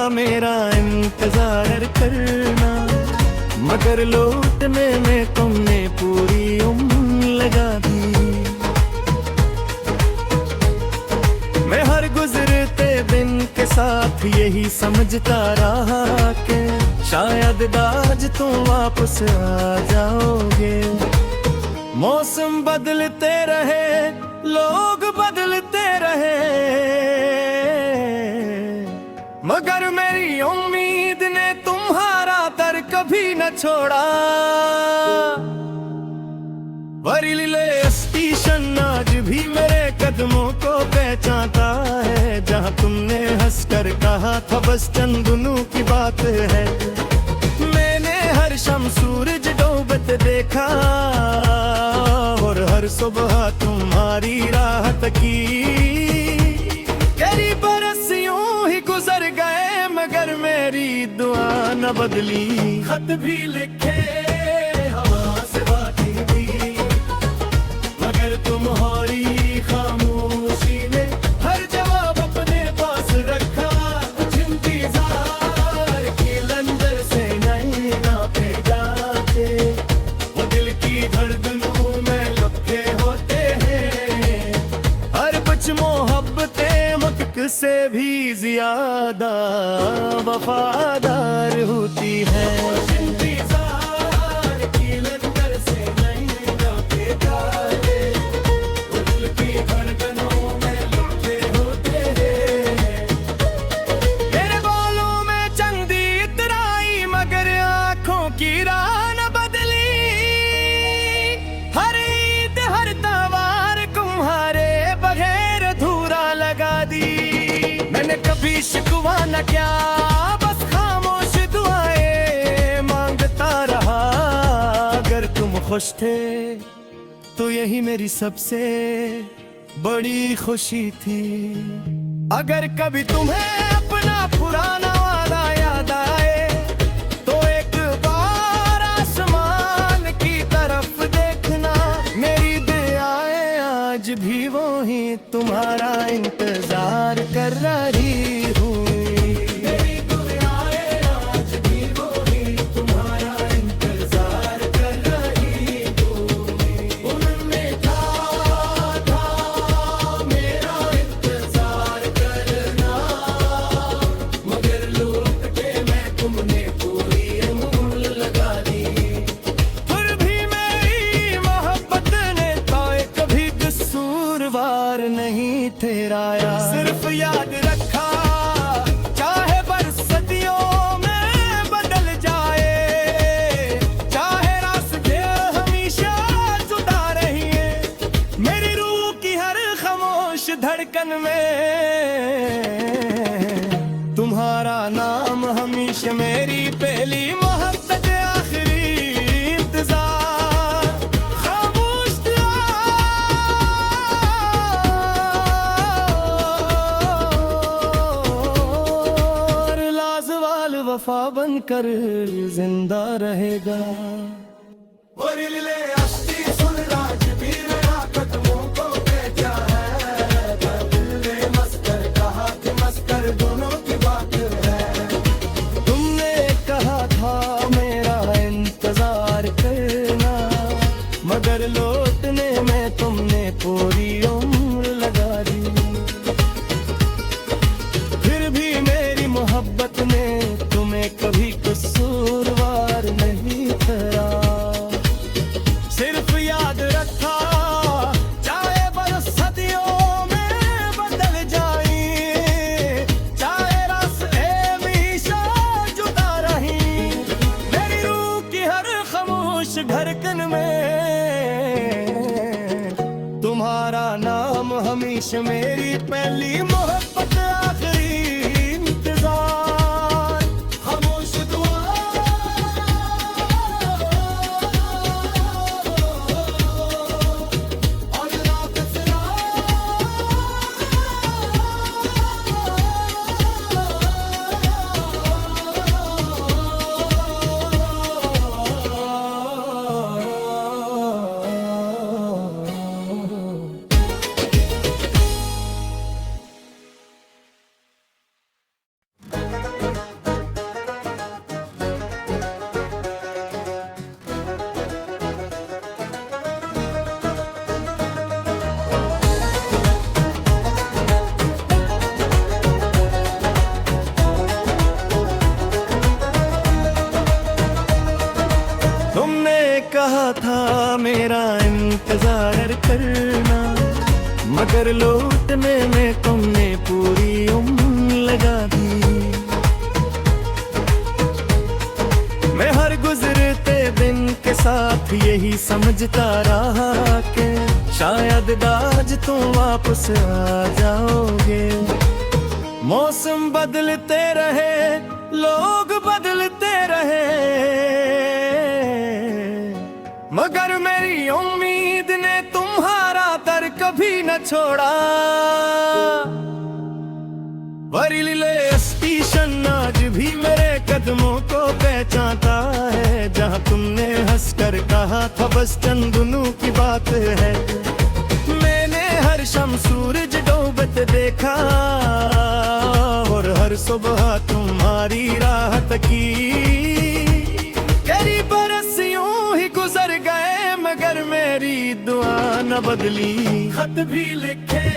मेरा इंतजार करना, मगर लौटने में तुमने पूरी उम्र लगा दी। मैं हर गुजरते दिन के साथ यही समझता रहा कि शायद आज तुम वापस आ जाओगे। मौसम बदलते रहे, लोग बदलते रहे, मगर मेरी उम्मीद ने तुम्हारा दर कभी न छोड़ा। बरेली स्टेशन आज भी मेरे कदमों को पहचानता है, जहाँ तुमने हंसकर कहा था बस चंद दिनों की बात है। मैंने हर शाम सूरज डूबते देखा और हर सुबह तुम्हारी राहत की। कई बरस यूं ही गुजर गए मगर मेरी दुआ न बदली। खत भी लिखे, हवा से बातें भी, मगर तुम्हारी खामोशी ने हर जवाब अपने पास रखा। कुछ इंतजार की लंदर से नैना पे जाते, वो दिल की धड़कनों में लपके होते हैं। हर कुछ मोहब्बतें मुल्क से भी ज्यादा वफादार होती है। की राह न बदली, हर ईद हर त्योहार तुम्हारे बगैर अधूरा लगा दी। मैंने कभी शिकवा न किया, बस खामोश दुआएं मांगता रहा। अगर तुम खुश थे तो यही मेरी सबसे बड़ी खुशी थी। अगर कभी तुम्हें अपना पुराना वादा याद आए तो एक बार आसमान की तरफ देखना। मेरी दुआएं आज भी वो ही तुम्हारा इंतजार कर रही हूँ। मेरी दुआएं आज भी वो ही तुम्हारा इंतजार कर रही हूँ। उनमें था मेरा इंतजार करना, मगर लौट के मैं तुमने पूरी उम्र लगा दी। फिर भी मेरी मोहब्बत ने कोई कभी कसूरवार नहीं ठहराया। सिर्फ याद रखा, चाहे बरसतियों में बदल जाए, चाहे रास्ते हमेशा जुदा रहिए। मेरी रूह की हर खामोश धड़कन में तुम्हारा नाम हमेशा मेरी पहली मोहब्बत, आखिरी इंतजार। खामोश और लाजवाल वफा बनकर जिंदा रहेगा। तुमने कहा था मेरा इंतजार करना, मगर लौटने में तुमने पूरी उम्र लगा दी। फिर भी मेरी मोहब्बत ने तुम्हें कभी कसूरवार नहीं ठहरा। सिर्फ याद रखा, चाहे बरस सदियों में बदल जाए, चाहे रास्ते हमेशा जुदा रही। मेरी रूह की हर खामोश धड़कन में तुम्हारा नाम हमेशा मेरी पहली मोहब्बत, आखिरी इंतजार। खामोश दुआ और रात से करना, मगर लौटने में तुमने पूरी उम्र लगा दी। मैं हर गुजरते दिन के साथ यही समझता रहा कि शायद आज तुम वापस आ जाओगे। मौसम बदलते रहे, लोग बदलते रहे, मगर मेरी उम्मीद ने तुम्हारा दर कभी न छोड़ा। बरीले स्टेशन आज भी मेरे कदमों को पहचानता है, जहां तुमने हंसकर कहा था बस चंद दिनों की बात है। मैंने हर शाम सूरज डूबते देखा और हर सुबह तुम्हारी राहत की। कई बरस यूं ही गुजर गए मगर मेरी दुआ न बदली। खत भी लिखे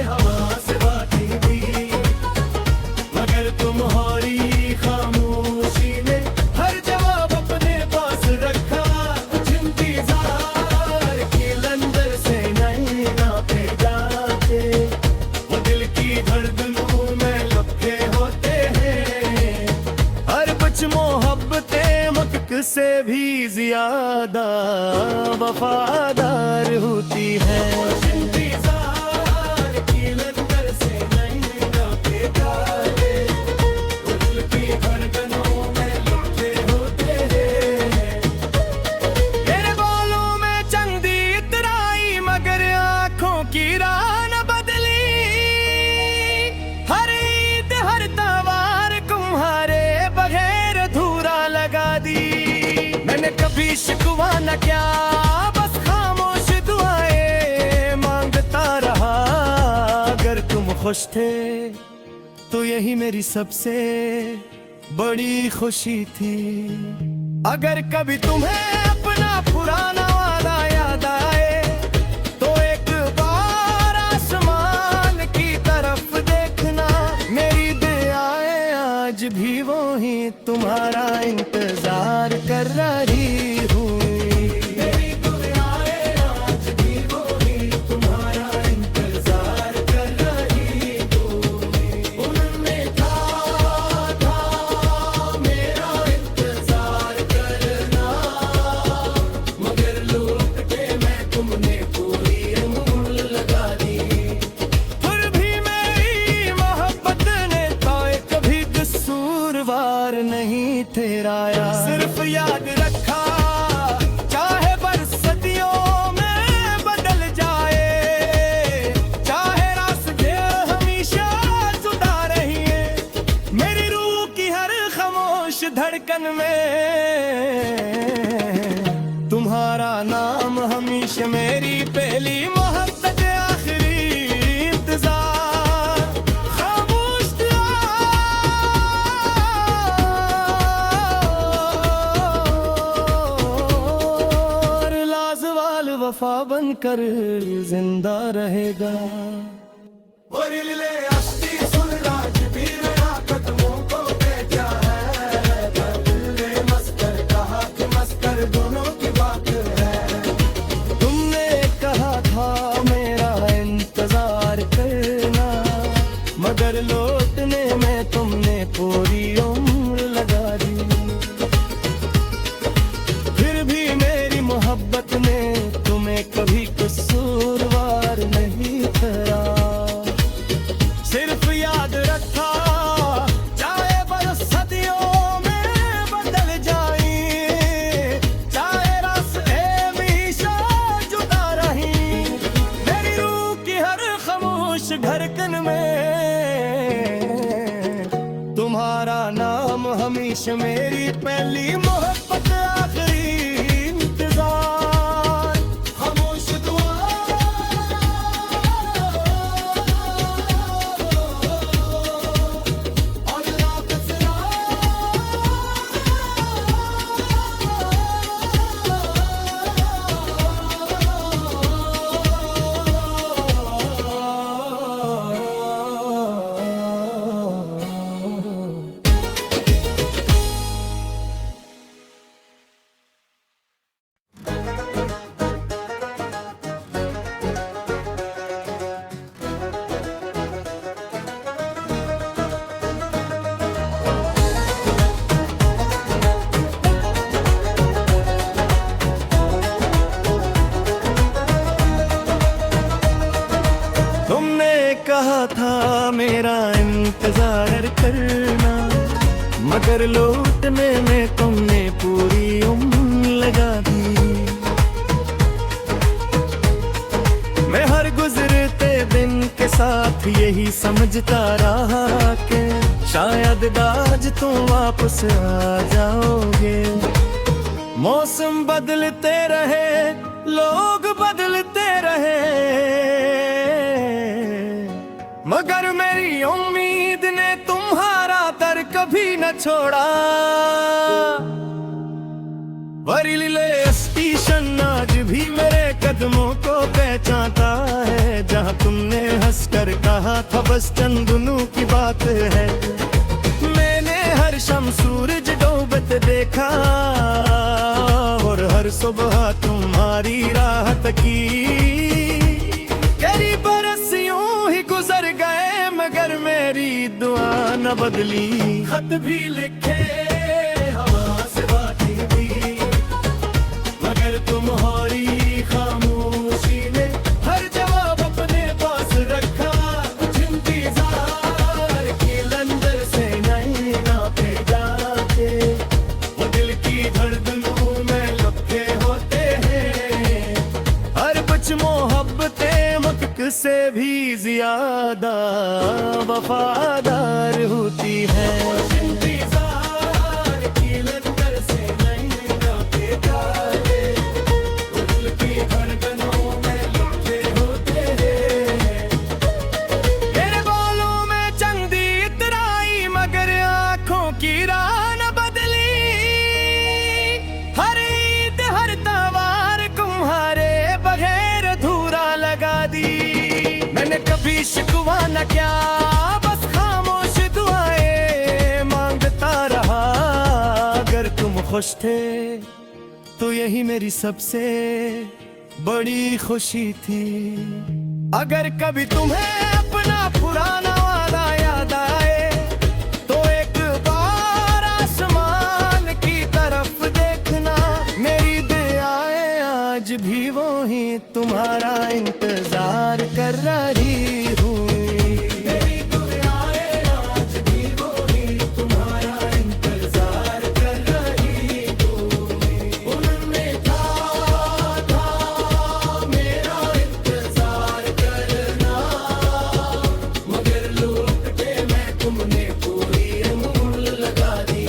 हवा से बातें भी, मगर तुम्हारी खामोशी ने हर जवाब अपने पास रखा। कुछ इंतजार की लंदर से नहीं ना पे जाते, वो दिल की धड़कनों में लपके होते हैं। हर कुछ मोहब्बतें वक्त से भी ज्यादा वफादार होती है। इंतजार की लंदर से नहीं ना पे जाते, वो दिल की धड़कनों में लपके होते हैं। मेरे बालों में चंदी इतराई मगर आंखों की राह न बदली। हर ईद हर त्योहार तुम्हारे बगैर अधूरा लगा दी। मैंने कभी शिकवा न किया, बस खामोश दुआएं मांगता रहा। अगर तुम खुश थे तो यही मेरी सबसे बड़ी खुशी थी। अगर कभी तुम्हें अपना पुराना वादा याद आए तो एक बार आसमान की तरफ देखना। मेरी दुआएं आज भी वो ही तुम्हारा इंतजार कर रही हूँ। मेरी दुआएं आज भी वो ही तुम्हारा इंतजार कर रही हूँ। उनने कहा था मेरा इंतजार करना, मगर लौट के मैं तुमने पूरी उम्र लगा दी। फिर भी मेरी मोहब्बत ने कोई कभी कसूरवार नहीं ठहराया। सिर्फ याद रखा चाहे बरसतियों में बदल जाए, चाहे रास्ते हमेशा जुदा रहिए। मेरी रूह की हर खामोश धड़कन में तुम्हारा नाम हमेशा मेरी पहली मोहब्बत आखिरी इंतजार। खामोश और लाजवाल वफा बनकर जिंदा रहेगा। दोनों की बात है। तुमने कहा था मेरा इंतजार करना, मगर लौटने में तुमने पूरी उम्र लगा दी। फिर भी मेरी मोहब्बत ने तुम्हें कभी कसूरवार नहीं ठहरा। सिर्फ याद रखा चाहे बरस सदियों में बदल जाए, चाहे रास्ते हमेशा जुदा रही। मेरी रूह की हर खामोश धड़कन में तुम्हारा नाम हमेशा मेरी पहली मोहब्बत आखिरी कहा था मेरा इंतजार करना, मगर लौटने में तुमने पूरी उम्र लगा दी। मैं हर गुजरते दिन के साथ यही समझता रहा कि शायद आज तुम वापस आ जाओगे। मौसम बदलते रहे, लोग बदलते रहे, मगर मेरी उम्मीद ने तुम्हारा दर कभी न छोड़ा। बरेली स्टेशन आज भी मेरे कदमों को पहचानता है, जहाँ तुमने हंसकर कहा था बस चंद दिनों की बात है। मैंने हर शाम सूरज डूबते देखा और हर सुबह तुम्हारी राहत की। कई बरस यूं ही गुजर गए मगर मेरी दुआ न बदली। खत भी लिखे हवा से बातें भी, मगर तुम्हारी खामोशी ने हर जवाब अपने पास रखा। कुछ इंतजार की लंदर से नहीं नापे जाते, वो दिल की धड़कनों में लपके होते हैं। हर कुछ मोहब्बतें वक्त से भी ज्यादा वफादार होती है। की राह न बदली, हर ईद हर त्योहार तुम्हारे बगैर अधूरा लगा दी। मैंने कभी शिकवा न किया, बस खामोश दुआएं मांगता रहा। अगर तुम खुश थे तो यही मेरी सबसे बड़ी खुशी थी। अगर कभी तुम्हें अपना पुराना वादा याद आए तो एक बार आसमान की तरफ देखना। मेरी दुआएं आज भी वो ही तुम्हारा इंतजार कर रही हूँ। मेरी दुआएं आज भी वो ही तुम्हारा इंतजार कर रही हूँ। उन्होंने कहा था मेरा इंतजार करना, मगर लौट के मैं तुमने पूरी उम्र लगा दी।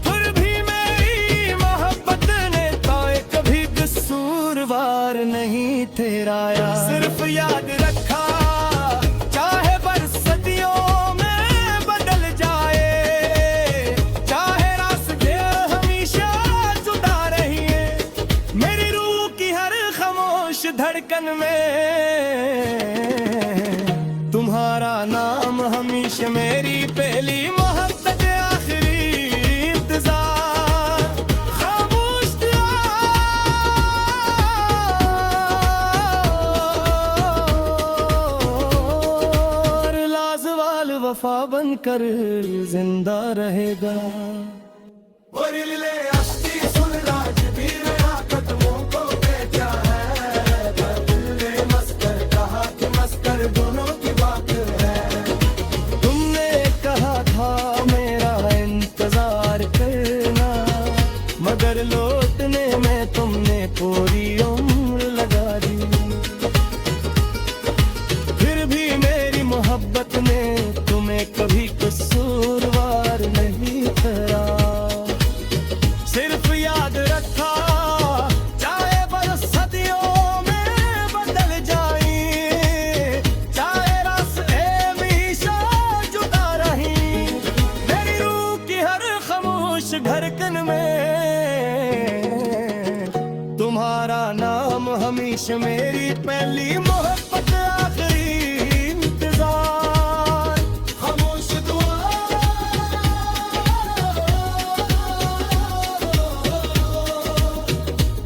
फिर भी मेरी मोहब्बत ने कोई कभी कसूरवार नहीं ठहराया। सिर्फ याद रखा चाहे बरसतियों में बदल जाए, चाहे रास्ते हमेशा जुदा रहिए, मेरी रूह की हर खामोश धड़कन में तुम्हारा नाम हमेशा मेरी पहली मोहब्बत आखिरी इंतजार। खामोश और लाजवाल वफा बनकर जिंदा रहेगा। दोनों की बात है। तुमने कहा था मेरा इंतजार करना, मगर लौटने में तुमने पूरी उम्र लगा दी। फिर भी मेरी मोहब्बत ने तुम्हें कभी कसूरवार नहीं ठहरा। सिर्फ याद रखा चाहे बरसतियों में बदल जाए, चाहे रास्ते हमेशा जुदा रही, मेरी रूह की हर खामोश धड़कन में तुम्हारा नाम हमेशा मेरी पहली मोहब्बत आखिरी इंतजार। खामोश दुआ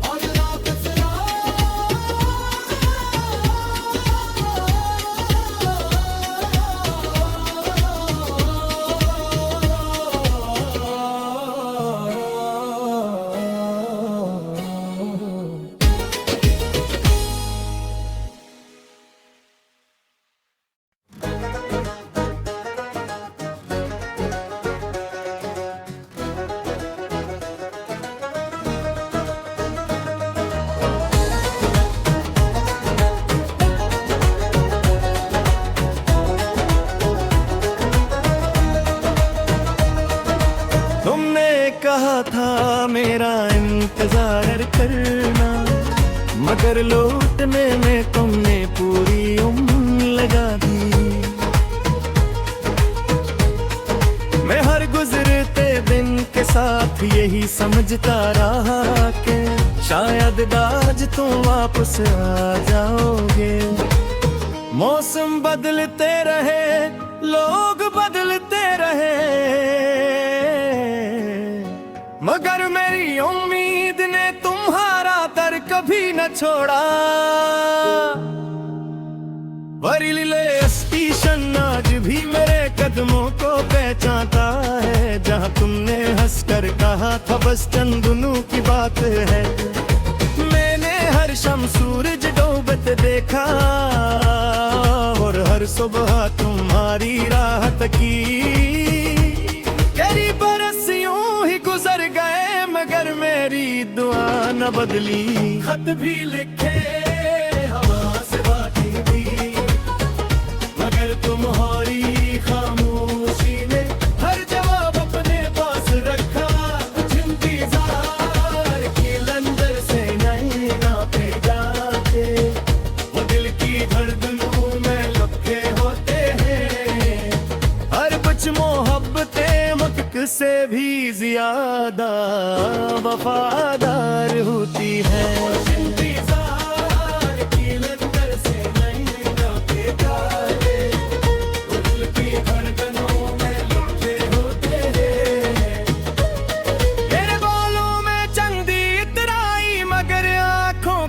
और मगर लौटने में तुमने पूरी उम्र लगा दी। मैं हर गुजरते दिन के साथ यही समझता रहा कि शायद आज तुम वापस आ जाओगे। मौसम बदलते रहे, लोग बदलते रहे, मगर मेरी उम्मीद ने तुम्हारा दर कभी न छोड़ा। बरेली स्टेशन आज भी मेरे कदमों को पहचानता है, जहाँ तुमने हंसकर कहा था बस चंद दिनों की बात है। मैंने हर शाम सूरज डूबते देखा और हर सुबह तुम्हारी राहत की। कई बरस यूं ही गुजर गए मगर मेरी दुआ न बदली। खत भी लिखे हवा से बाकी भी, मगर तुम्हारी खामोशी ने हर जवाब अपने पास रखा। इंतजार की लंदर से नहीं नापे जाते, वो दिल की धड़कनों में लपके होते हैं। हर कुछ मोहब्बतें वक्त से भी ज्यादा वफादार होती है।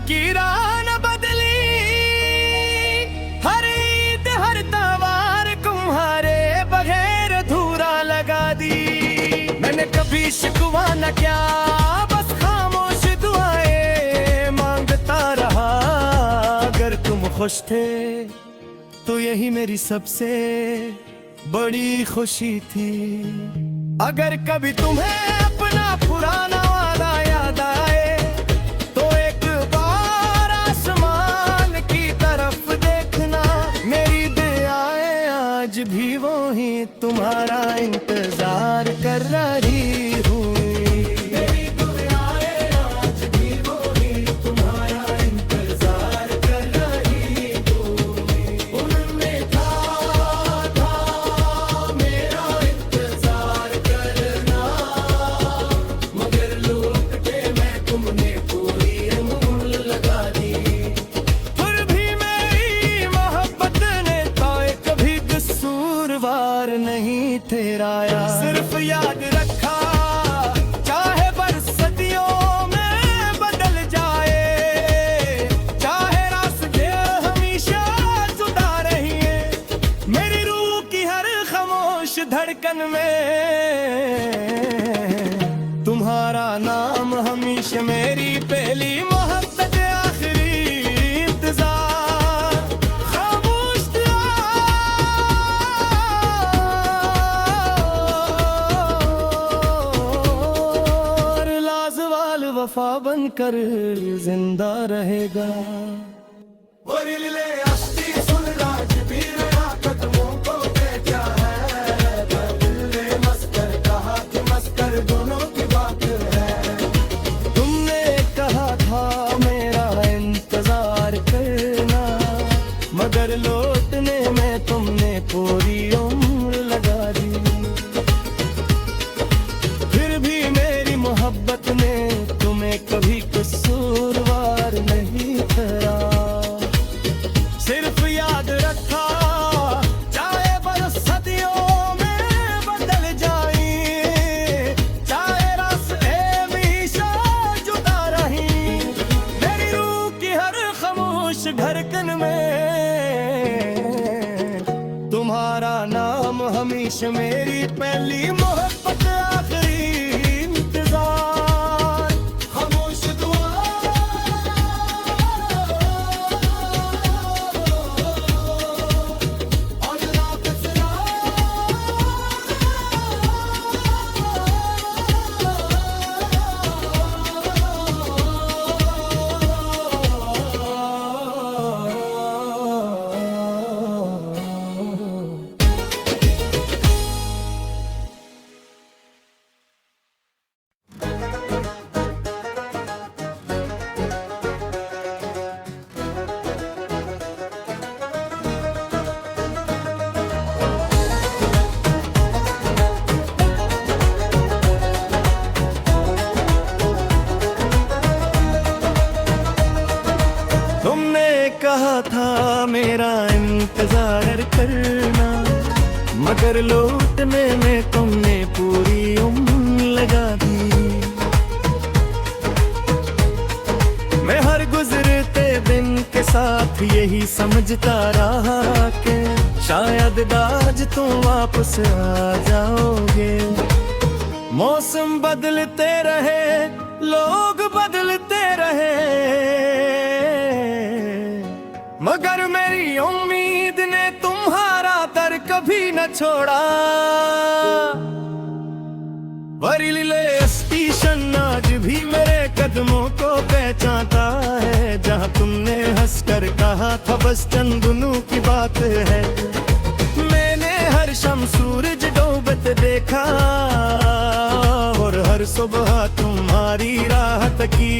की राह न बदली, हर ईद हर त्योहार तुम्हारे बगैर अधूरा लगा दी। मैंने कभी शिकवा न किया, बस खामोश दुआएं मांगता रहा। अगर तुम खुश थे तो यही मेरी सबसे बड़ी खुशी थी। अगर कभी तुम्हें अपना पुराना वादा याद आए तो एक बार आसमान की तरफ देखना। मेरी दुआएं आज भी वो ही तुम्हारा इंतजार कर रही हूँ। मेरी दुआएं आज भी वो ही तुम्हारा इंतजार कर रही हूँ। उनमें था मेरा इंतजार करना, मगर लौट के मैं तुमने पूरी उम्र लगा दी। फिर भी मेरी मोहब्बत ने कोई कभी कसूरवार नहीं ठहराया। सिर्फ याद रखा चाहे बरसतियों में बदल जाए, चाहे रास्ते हमेशा जुदा रहिए। मेरी रूह की हर खामोश धड़कन में तुम्हारा नाम हमेशा मेरी पहली मोहब्बत आखिरी इंतजार। खामोश और लाजवाल वफा बनकर जिंदा रहेगा। दोनों की बात है। तुमने कहा था मेरा इंतजार करना, मगर लौटने में तुमने पूरी उम्र लगा दी। फिर भी मेरी मोहब्बत ने तुम्हें कभी कसूरवार नहीं ठहरा। सिर्फ याद रखा चाहे बरसतियों में बदल जाए, चाहे रास्ते हमेशा जुदा रही। मेरी रूह की हर खामोश धड़कन में तुम्हारा नाम हमेशा मेरी पहली मोहब्बत आखिरी इंतजार। खामोश दुआ और था मेरा इंतजार करना, मगर लौटने में तुमने पूरी उम्र लगा दी। मैं हर गुजरते दिन के साथ यही समझता रहा कि शायद आज तुम वापस आ जाओगे। मौसम बदलते रहे, लोग बदलते रहे, मगर मेरी उम्मीद ने तुम्हारा दर कभी न छोड़ा। बरेली स्टेशन आज भी मेरे कदमों को पहचानता है, जहाँ तुमने हंसकर कहा था बस चंद दिनों की बात है। मैंने हर शाम सूरज डूबते देखा और हर सुबह तुम्हारी राहत की।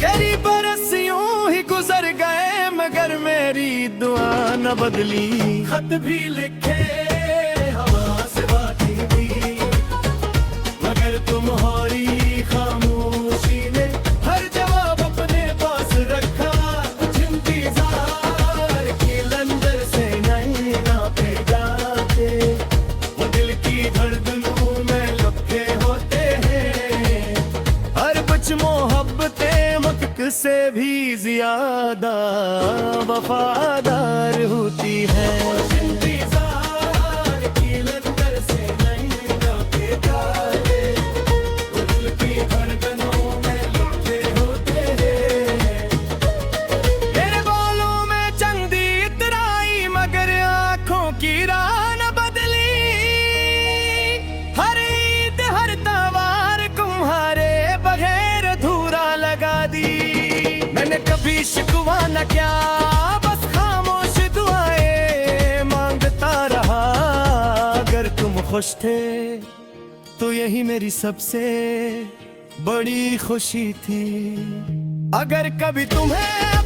कई बरस यूं ही गुजर गए मगर मेरी दुआ न बदली। खत भी लिखे हवा से बातें भी, मगर तुम्हारी खामोशी ने हर जवाब अपने पास रखा। कुछ इंतजार की लंदर से नैना पे जाते, वो दिल की धड़कनों में लपके होते हैं। हर कुछ मोहब्बतें वक्त से भी ज्यादा वफादार होती है। की राह न बदली, हर ईद हर त्योहार तुम्हारे बगैर अधूरा लगा दी। मैंने कभी शिकवा न किया, बस खामोश दुआएं मांगता रहा। अगर तुम खुश थे तो यही मेरी सबसे बड़ी खुशी थी। अगर कभी तुम्हें